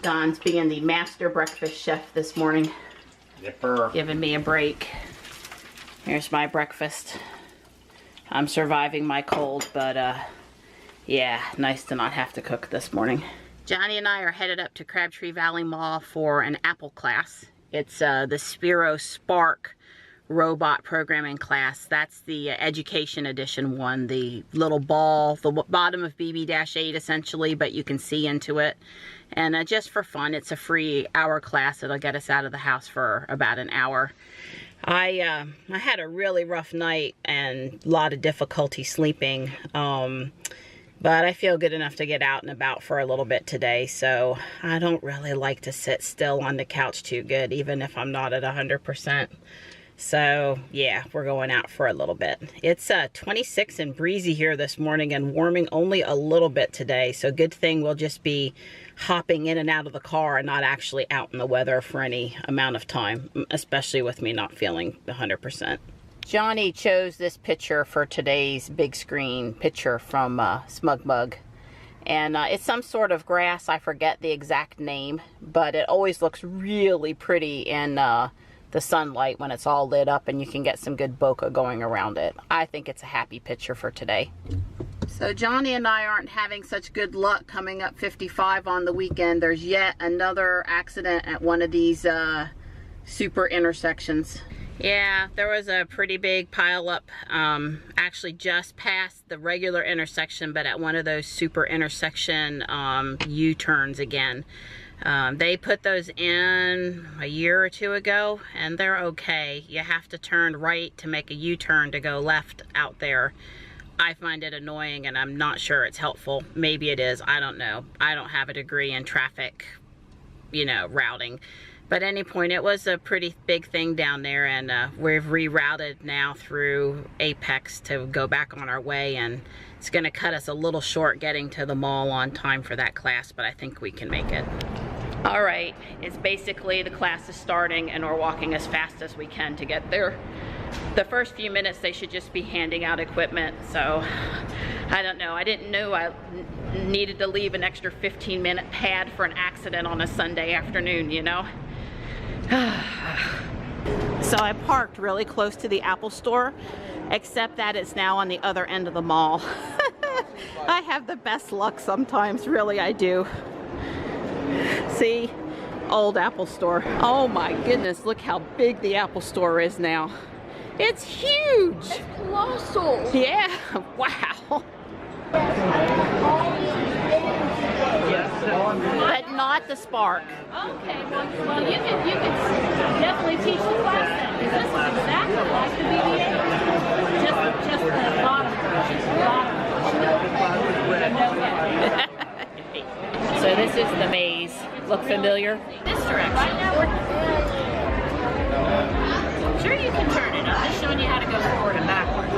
Don's being the master breakfast chef this morning. Yipper. Giving me a break. Here's my breakfast. I'm surviving my cold, but yeah, nice to not have to cook this morning. Johnny and I are headed up to Crabtree Valley Mall for an Apple class. It's the SPRK robot programming class. That's the education edition one, the little ball, the bottom of BB-8 essentially, but you can see into it. And just for fun, it's a free hour class. It'll get us out of the house for about an hour. I had a really rough night and a lot of difficulty sleeping, but I feel good enough to get out and about for a little bit today, so I don't really like to sit still on the couch too good, even if I'm not at 100%. So yeah, we're going out for a little bit. It's 26 and breezy here this morning and warming only a little bit today, so good thing we'll just be hopping in and out of the car and not actually out in the weather for any amount of time, especially with me not feeling 100%. Johnny chose this picture for today's big screen picture from Smug Mug. And it's some sort of grass, I forget the exact name, but it always looks really pretty in the sunlight when it's all lit up and you can get some good bokeh going around it. I think it's a happy picture for today. So Johnny and I aren't having such good luck coming up 55 on the weekend. There's yet another accident at one of these super intersections. Yeah, there was a pretty big pile up actually just past the regular intersection, but at one of those super intersection U-turns again. They put those in a year or two ago and they're okay. You have to turn right to make a U-turn to go left out there. I find it annoying and I'm not sure it's helpful. Maybe it is, I don't know. I don't have a degree in traffic, you know, routing. But at any point, it was a pretty big thing down there, and we've rerouted now through Apex to go back on our way, and it's gonna cut us a little short getting to the mall on time for that class, but I think we can make it. All right, it's basically the class is starting and we're walking as fast as we can to get there. The first few minutes they should just be handing out equipment, so I don't know. I didn't know I needed to leave an extra 15-minute pad for an accident on a Sunday afternoon, you know? So I parked really close to the Apple store, except that it's now on the other end of the mall. I have the best luck sometimes, really I do. See? Old Apple store. Oh my goodness, look how big the Apple store is now. It's huge! It's colossal! Yeah, wow. But not the SPRK. Okay, well you can definitely teach the class then, because this is exactly like the BB-8. Just the bottom version. So this is the maze. Look familiar? This direction. Right now sure you can turn it. I'm just showing you how to go forward and backward.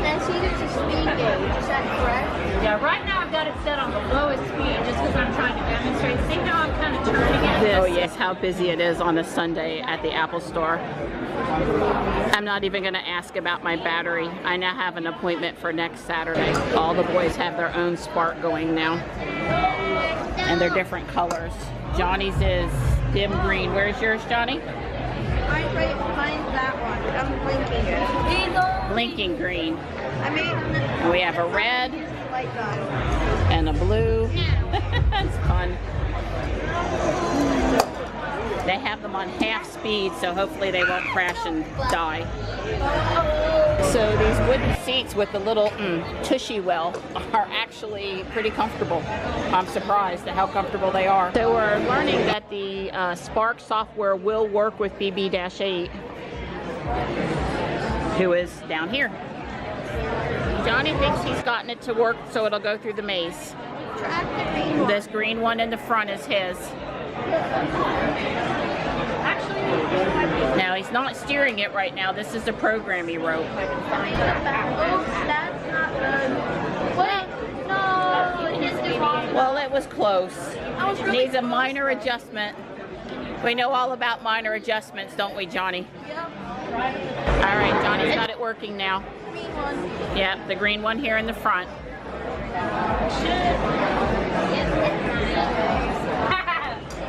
And see, there's a speed gauge. Is that correct? Yeah, right now I've got it set on the lowest speed just because I'm trying to demonstrate. See how I'm kind of turning it? Oh yes, how busy it is on a Sunday at the Apple store. I'm not even going to ask about my battery. I now have an appointment for next Saturday. All the boys have their own SPRK going now. And they're different colors. Johnny's is dim green. Where's yours, Johnny? Mine's right behind that one. I'm blinking it. Blinking green. I mean, And we have a red light on. and a blue. That's fun. They have them on half speed, so hopefully they won't crash and die. So these wooden seats with the little tushy well are actually pretty comfortable. I'm surprised at how comfortable they are. So we're learning that the SPRK software will work with BB-8, who is down here. Johnny thinks he's gotten it to work so it'll go through the maze. This green one in the front is his. Now he's not steering it right now. This is a program he wrote. That's not good. Wait, no, it is the wrong. Well, it was close. Needs a minor adjustment. We know all about minor adjustments, don't we, Johnny? Yep. All right, Johnny's got it working now. Green one. Yep, the green one here in the front.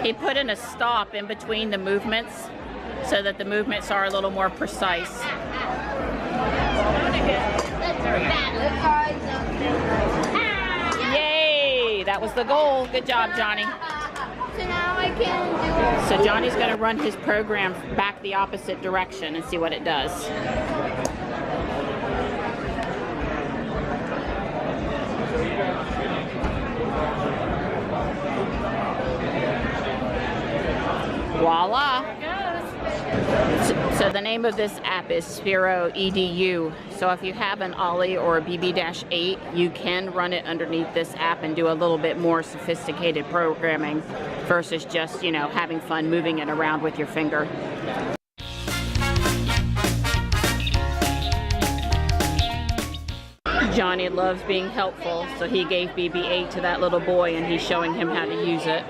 He put in a stop in between the movements so that the movements are a little more precise. Yay! That was the goal. Good job, Johnny. So now I can do it. So Johnny's going to run his program back the opposite direction and see what it does. Voila! So the name of this app is SPRK EDU. So if you have an Ollie or a BB-8, you can run it underneath this app and do a little bit more sophisticated programming versus just, you know, having fun moving it around with your finger. Johnny loves being helpful, so he gave BB-8 to that little boy and he's showing him how to use it.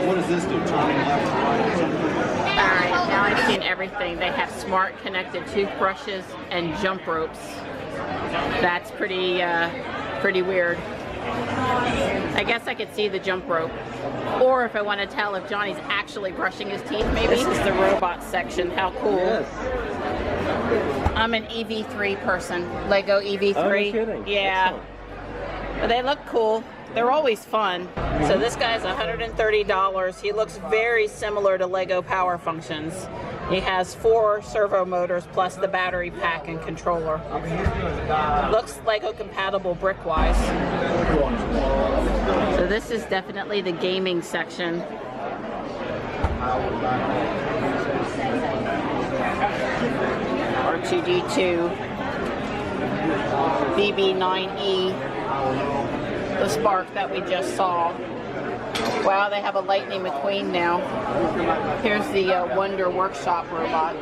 What does this do? Turning left, right, or something? Alright, now I've seen everything. They have smart connected toothbrushes and jump ropes. That's pretty weird. I guess I could see the jump rope. Or if I want to tell if Johnny's actually brushing his teeth, maybe. This is the robot section. How cool. Yes. I'm an EV3 person. Lego EV3. Oh, no kidding. Yeah. But they look cool. They're always fun. So this guy's $130. He looks very similar to Lego Power Functions. He has 4 servo motors plus the battery pack and controller. Looks Lego compatible brick-wise. So this is definitely the gaming section. R2-D2, BB-9E, the Spark that we just saw. Wow, they have a Lightning McQueen now. Here's the Wonder Workshop robot.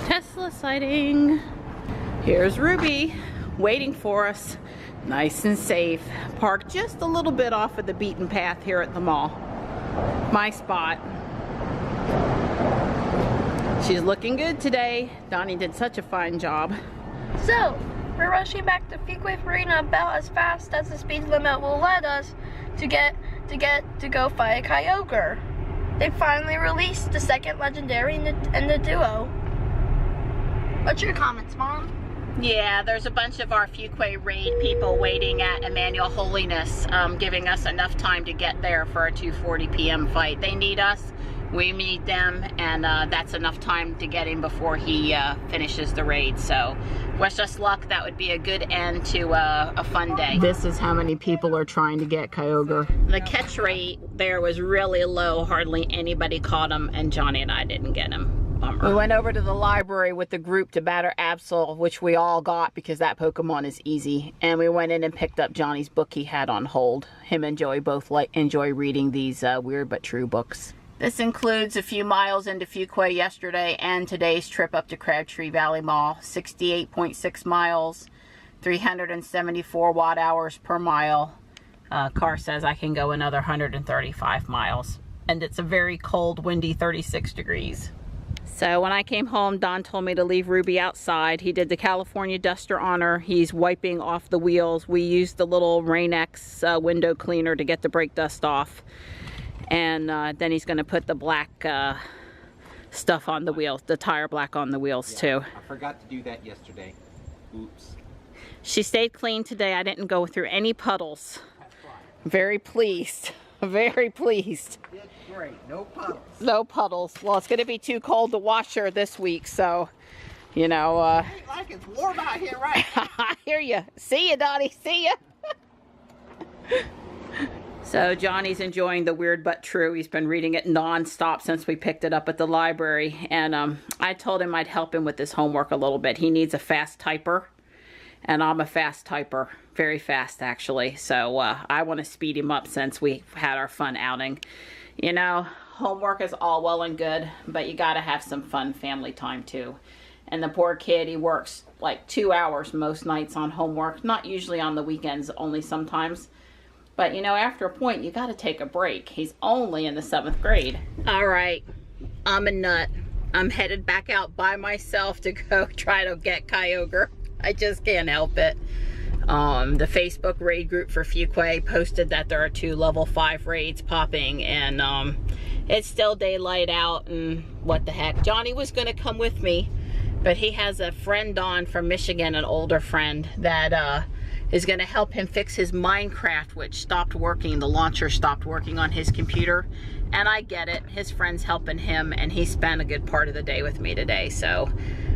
Tesla sighting. Here's Ruby waiting for us. Nice and safe. Parked just a little bit off of the beaten path here at the mall. My spot. She's looking good today. Donnie did such a fine job. So, we're rushing back to Fuquay Marina about as fast as the speed limit will let us to go fight a Kyogre. They finally released the second legendary in the duo. What's your comments, Mom? Yeah, there's a bunch of our Fuquay raid people waiting at Emmanuel Holiness, giving us enough time to get there for a 2:40 p.m. fight. They need us. We need them, and that's enough time to get him before he finishes the raid. So wish us luck. That would be a good end to a fun day. This is how many people are trying to get Kyogre. The catch rate there was really low. Hardly anybody caught him, and Johnny and I didn't get him. Bummer. We went over to the library with the group to batter Absol, which we all got because that Pokemon is easy. And we went in and picked up Johnny's book he had on hold. Him and Joey both enjoy reading these weird but true books. This includes a few miles into Fuquay yesterday and today's trip up to Crabtree Valley Mall. 68.6 miles, 374 watt hours per mile. Car says I can go another 135 miles. And it's a very cold, windy 36 degrees. So when I came home, Don told me to leave Ruby outside. He did the California duster on her. He's wiping off the wheels. We used the little Rain-X window cleaner to get the brake dust off. And then he's going to put the black stuff on the wheels, the tire black on the wheels too. I forgot to do that yesterday. Oops. She stayed clean today. I didn't go through any puddles. Very pleased. Very pleased. Did great. No puddles. No puddles. Well, it's going to be too cold to wash her this week, so, you know. Ain't like it's warm out here, right? I hear you. See you, Donnie. See ya. So Johnny's enjoying The Weird But True. He's been reading it non-stop since we picked it up at the library. And I told him I'd help him with his homework a little bit. He needs a fast typer. And I'm a fast typer. Very fast, actually. So I want to speed him up since we had our fun outing. You know, homework is all well and good, but you got to have some fun family time too. And the poor kid, he works like 2 hours most nights on homework. Not usually on the weekends, only sometimes. But, you know, after a point, you got to take a break. He's only in the 7th grade. All right. I'm a nut. I'm headed back out by myself to go try to get Kyogre. I just can't help it. The Facebook raid group for Fuquay posted that there are 2 level 5 raids popping, and it's still daylight out, and what the heck. Johnny was gonna come with me, but he has a friend on from Michigan, an older friend, that is gonna help him fix his Minecraft, which stopped working. The launcher stopped working on his computer, and I get it. His friend's helping him, and he spent a good part of the day with me today, so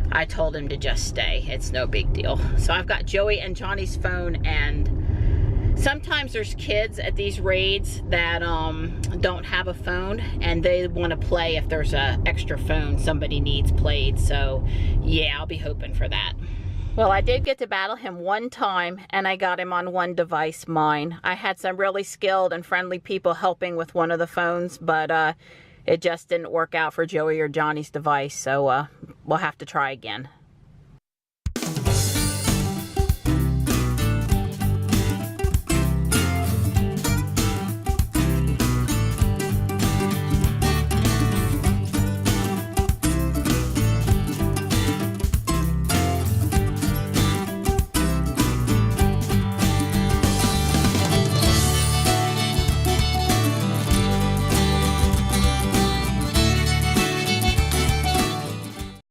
I told him to just stay. It's no big deal. So I've got Joey and Johnny's phone, and sometimes there's kids at these raids that don't have a phone, and they want to play if there's a extra phone somebody needs played. So yeah, I'll be hoping for that. Well, I did get to battle him one time, and I got him on one device, mine. I had some really skilled and friendly people helping with one of the phones, but it just didn't work out for Joey or Johnny's device, so we'll have to try again.